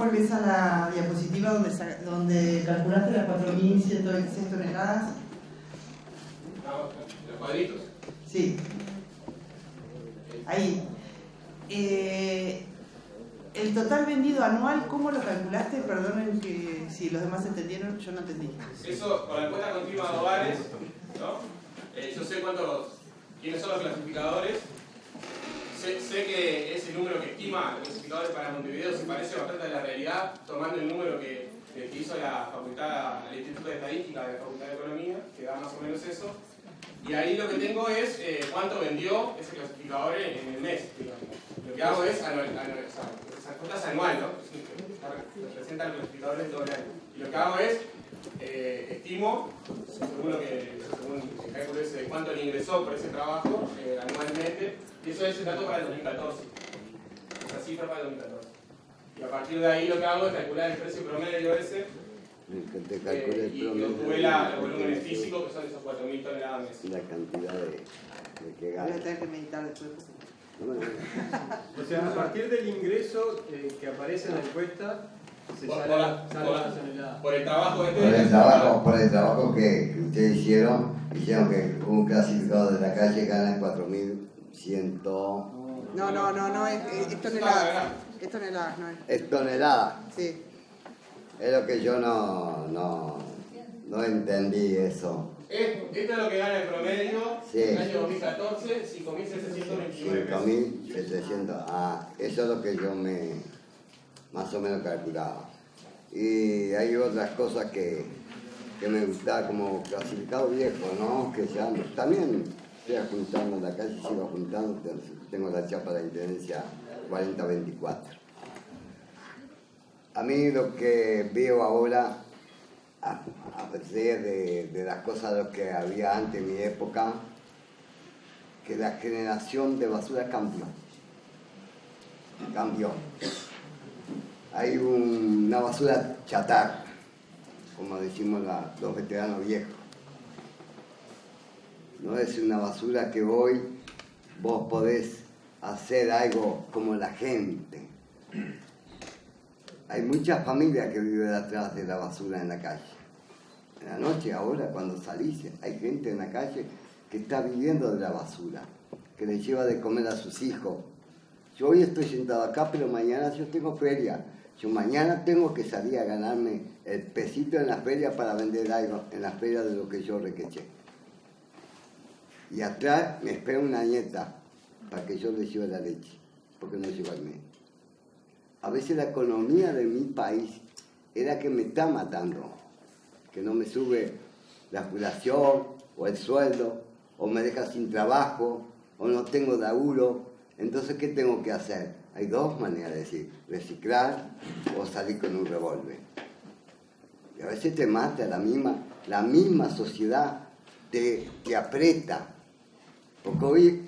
volvés a la diapositiva donde calculaste las 4.126 toneladas? Los cuadritos. Sí. Ahí. El total vendido anual, ¿cómo lo calculaste? Perdonen que si los demás entendieron, yo no entendí. Eso, con la encuesta continua de hogares, ¿no? Yo sé quiénes son los clasificadores. Sé que ese número que estima los clasificadores para Montevideo se parece bastante a la realidad, tomando el número que hizo la facultad, el Instituto de Estadística de la Facultad de Economía, que da más o menos eso. Y ahí lo que tengo es cuánto vendió ese clasificador en el mes, digamos. Lo que hago es esa cuota es anual, ¿no? Representan los clasificadores de todo el año. Y lo que hago es estimo, según el cálculo ese de cuánto le ingresó por ese trabajo anualmente, y eso es el dato para el 2014. Esa cifra para el 2014. Y a partir de ahí lo que hago es calcular el precio promedio ese. Y obtuve los volúmenes físicos, que son esos 4.000 toneladas mes. La cantidad de que gana. Voy a tener que meditar después. O sea, a partir del ingreso que aparece en la encuesta, se sale la tonelada. Por el trabajo de Por el trabajo que ustedes hicieron que un clasificado de la calle gana 4.100. No, es toneladas. Es toneladas, no es. Es tonelada. Sí. Es lo que yo no entendí eso. Esto es lo que gana el promedio Sí. en el año 2014, 5.729 pesos. 5.700. Eso es lo que yo más o menos calculaba. Y hay otras cosas que me gustaba, como clasificado viejo, ¿no? Que ya también estoy juntando en la calle, sigo juntando, tengo la chapa de la intendencia 4024. A mí lo que veo ahora, a pesar de las cosas de lo que había antes en mi época, que la generación de basura cambió. Hay una basura chatarra, como decimos los veteranos viejos. No es una basura que hoy vos podés hacer algo como la gente. Hay muchas familias que viven atrás de la basura en la calle. En la noche, ahora, cuando salís, hay gente en la calle que está viviendo de la basura, que le lleva de comer a sus hijos. Yo hoy estoy sentado acá, pero mañana yo tengo feria. Yo mañana tengo que salir a ganarme el pesito en la feria para vender algo en la feria de lo que yo requeché. Y atrás me espera una nieta para que yo le lleve la leche, porque no llevo al medio. A veces la economía de mi país es la que me está matando, que no me sube la jubilación o el sueldo, o me deja sin trabajo, o no tengo laburo. Entonces, ¿qué tengo que hacer? Hay dos maneras de decir, reciclar o salir con un revólver. Y a veces te mata la misma sociedad, te aprieta, porque hoy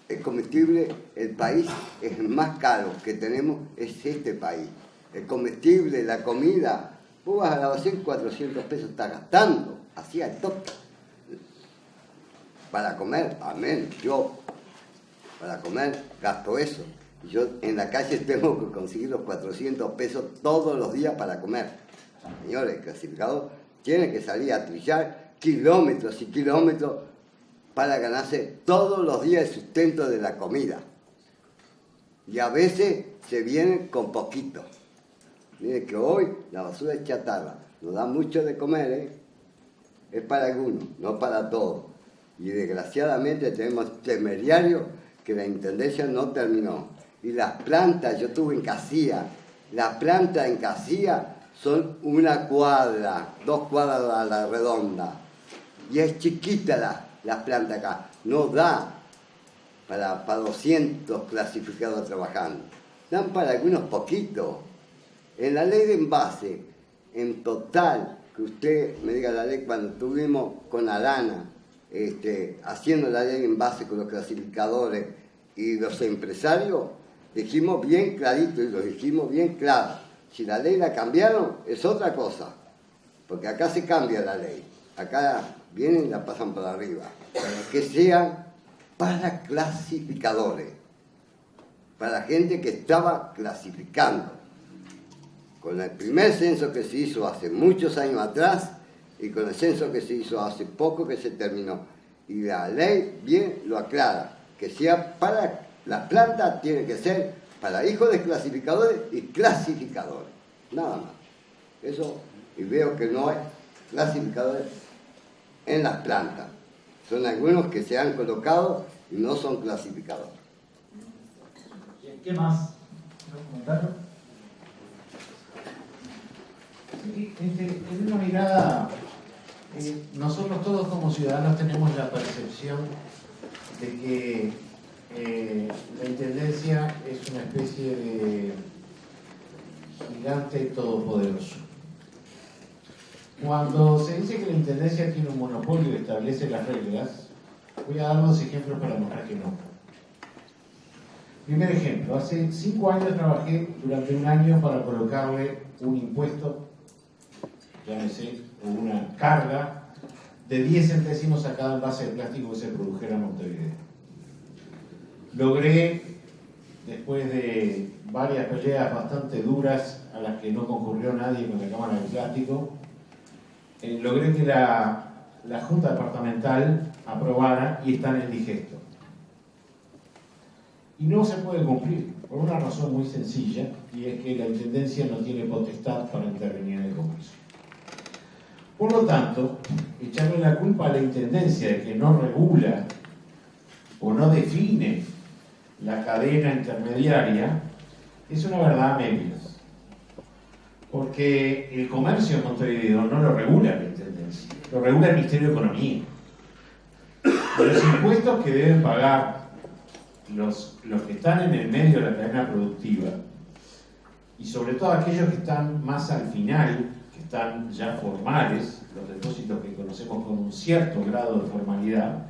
el comestible, el país es el más caro que tenemos, es este país. El comestible, la comida, vos vas a la basura, 400 pesos estás gastando, así al toque. Para comer, amén, yo para comer gasto eso. Yo en la calle tengo que conseguir los 400 pesos todos los días para comer. Señores, el clasificado tiene que salir a trillar kilómetros y kilómetros para ganarse todos los días el sustento de la comida. Y a veces se vienen con poquito. Miren que hoy la basura es chatarra, nos da mucho de comer, es para algunos, no para todos. Y desgraciadamente tenemos temeriarios que la intendencia no terminó. Y las plantas, yo estuve en Casilla, las plantas en Casilla son una cuadra, 2 cuadras a la redonda. Y es chiquita las plantas acá, no da para 200 clasificados trabajando. Dan para algunos poquitos. En la ley de envase, en total, que usted me diga la ley, cuando estuvimos con Arana, haciendo la ley de envase con los clasificadores y los empresarios, dijimos bien clarito y lo dijimos bien claro. Si la ley la cambiaron, es otra cosa, porque acá se cambia la ley. Acá vienen y la pasan por arriba. Pero que sean para clasificadores, para gente que estaba clasificando. con el primer censo que se hizo hace muchos años atrás y con el censo que se hizo hace poco que se terminó. Y la ley bien lo aclara, que sea para las plantas, tiene que ser para hijos de clasificadores y clasificadores, nada más. Eso, y veo que no hay clasificadores en las plantas. Son algunos que se han colocado y no son clasificadores. ¿Qué más? ¿Puedo comentarlo? Sí, en una mirada, nosotros todos como ciudadanos tenemos la percepción de que la Intendencia es una especie de gigante todopoderoso. Cuando se dice que la Intendencia tiene un monopolio y establece las reglas, voy a dar dos ejemplos para mostrar que no. Primer ejemplo, hace 5 años trabajé durante un año para colocarle un impuesto, llámese, o una carga de 10 centésimos a cada envase de plástico que se produjera en Montevideo. Logré, después de varias peleas bastante duras a las que no concurrió nadie con la Cámara del Plástico, logré que la Junta Departamental aprobara y está en el digesto. Y no se puede cumplir, por una razón muy sencilla, y es que la Intendencia no tiene potestad para intervenir en el Congreso. Por lo tanto, echarle la culpa a la Intendencia de que no regula o no define la cadena intermediaria es una verdad a medias. Porque el comercio en Montevideo no lo regula la Intendencia, lo regula el Ministerio de Economía. Y los impuestos que deben pagar los que están en el medio de la cadena productiva, y sobre todo aquellos que están más al final, que están ya formales, los depósitos que conocemos con un cierto grado de formalidad,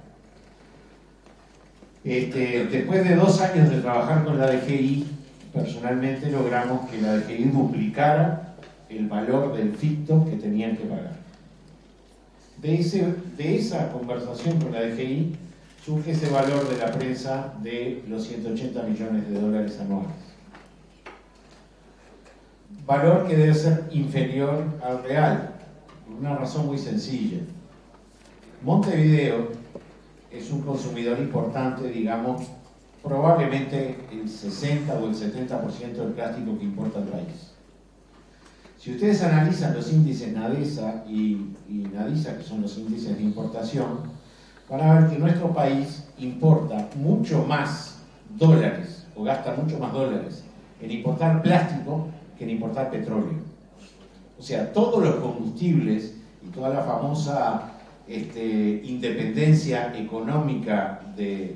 después de 2 años de trabajar con la DGI, personalmente logramos que la DGI duplicara el valor del ficto que tenían que pagar. De esa conversación con la DGI surge ese valor de la prensa de los 180 millones de dólares anuales. Valor que debe ser inferior al real, por una razón muy sencilla. Montevideo es un consumidor importante, digamos, probablemente el 60 o el 70% del plástico que importa el país. Si ustedes analizan los índices NADESA y NADISA, que son los índices de importación, van a ver que nuestro país importa mucho más dólares, o gasta mucho más dólares en importar plástico que en importar petróleo. O sea, todos los combustibles y toda la famosa independencia económica de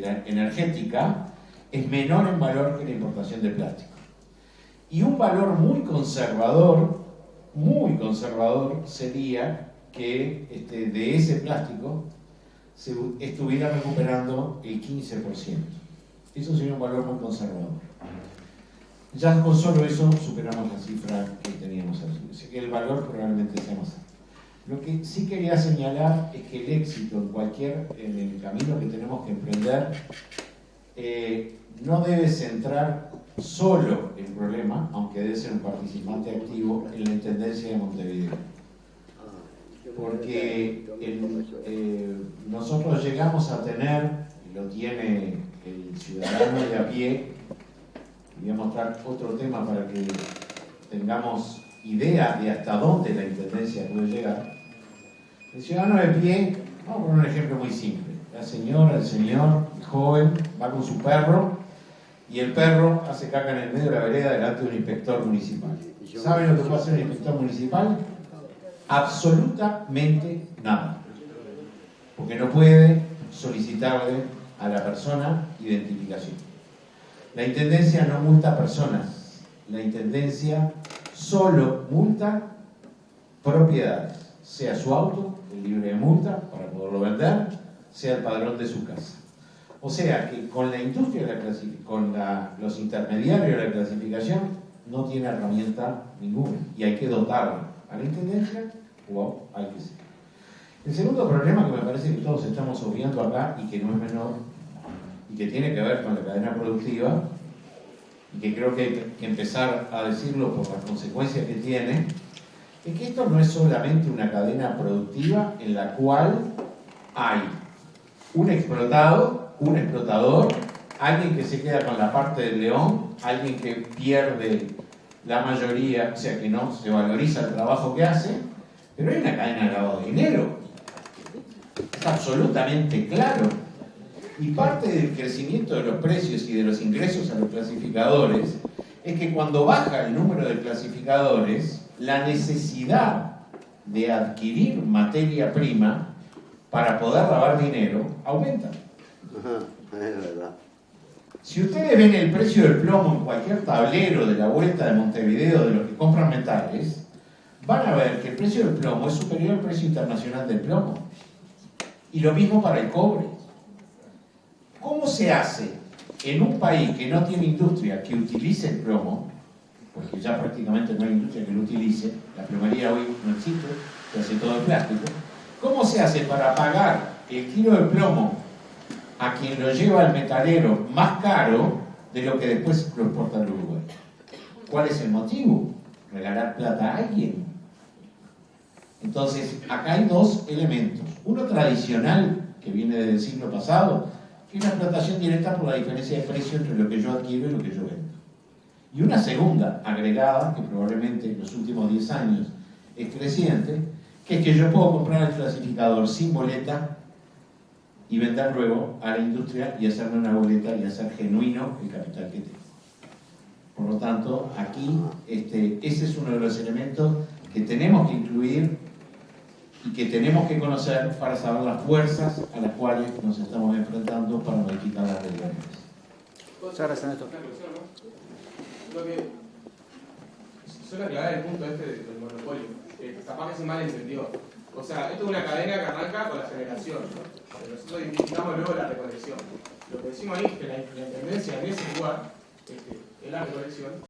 la energética es menor en valor que la importación de plástico. Y un valor muy conservador sería que de ese plástico se estuviera recuperando el 15%. Eso sería un valor muy conservador. Ya con solo eso superamos la cifra que teníamos aquí. O sea que el valor probablemente sea más alto. Lo que sí quería señalar es que el éxito en el camino que tenemos que emprender no debe centrar solo el problema, aunque debe ser un participante activo, en la Intendencia de Montevideo. Porque nosotros llegamos a tener, y lo tiene el ciudadano de a pie, voy a mostrar otro tema para que tengamos idea de hasta dónde la Intendencia puede llegar. El ciudadano de pie, vamos a poner un ejemplo muy simple. La señora, el señor, el joven, va con su perro y el perro hace caca en el medio de la vereda delante de un inspector municipal. ¿Saben lo que puede hacer un inspector municipal? Absolutamente nada. Porque no puede solicitarle a la persona identificación. La Intendencia no multa personas. La Intendencia solo multa propiedades. Sea su auto, el libre de multa, para poderlo vender, sea el padrón de su casa. O sea que con la industria, los intermediarios de la clasificación, no tiene herramienta ninguna. Y hay que dotarla a la Intendencia o al que sea. El segundo problema que me parece que todos estamos obviando acá y que no es menor y que tiene que ver con la cadena productiva y que creo que hay que empezar a decirlo por las consecuencias que tiene, es que esto no es solamente una cadena productiva en la cual hay un explotado, un explotador, alguien que se queda con la parte del león, alguien que pierde la mayoría, o sea que no se valoriza el trabajo que hace, pero hay una cadena de lavado de dinero. Es absolutamente claro. Y parte del crecimiento de los precios y de los ingresos a los clasificadores es que cuando baja el número de clasificadores, la necesidad de adquirir materia prima para poder lavar dinero aumenta. Ajá, es verdad. Si ustedes ven el precio del plomo en cualquier tablero de la vuelta de Montevideo de los que compran metales, van a ver que el precio del plomo es superior al precio internacional del plomo. Y lo mismo para el cobre. ¿Cómo se hace en un país que no tiene industria que utilice el plomo? Porque ya prácticamente no hay industria que lo utilice, la plomería hoy no existe, se hace todo de plástico. ¿Cómo se hace para pagar el kilo de plomo a quien lo lleva el metalero más caro de lo que después lo exporta al Uruguay? ¿Cuál es el motivo? Regalar plata a alguien. Entonces, acá hay dos elementos. Uno tradicional, que viene desde el siglo pasado, que es la explotación directa por la diferencia de precio entre lo que yo adquiero y lo que yo vendo. Y una segunda, agregada, que probablemente en los últimos 10 años es creciente, que es que yo puedo comprar el clasificador sin boleta y vender luego a la industria y hacerme una boleta y hacer genuino el capital que tengo. Por lo tanto, aquí ese es uno de los elementos que tenemos que incluir y que tenemos que conocer para saber las fuerzas a las cuales nos estamos enfrentando para modificar las reglas. Muchas gracias, Néstor. Lo que suele aclarar el punto este del monopolio, capaz que se malentendió. O sea, esto es una cadena que arranca con la generación, ¿no? Nosotros identificamos luego la recolección. Lo que decimos ahí es que la intendencia en ese lugar es la recolección.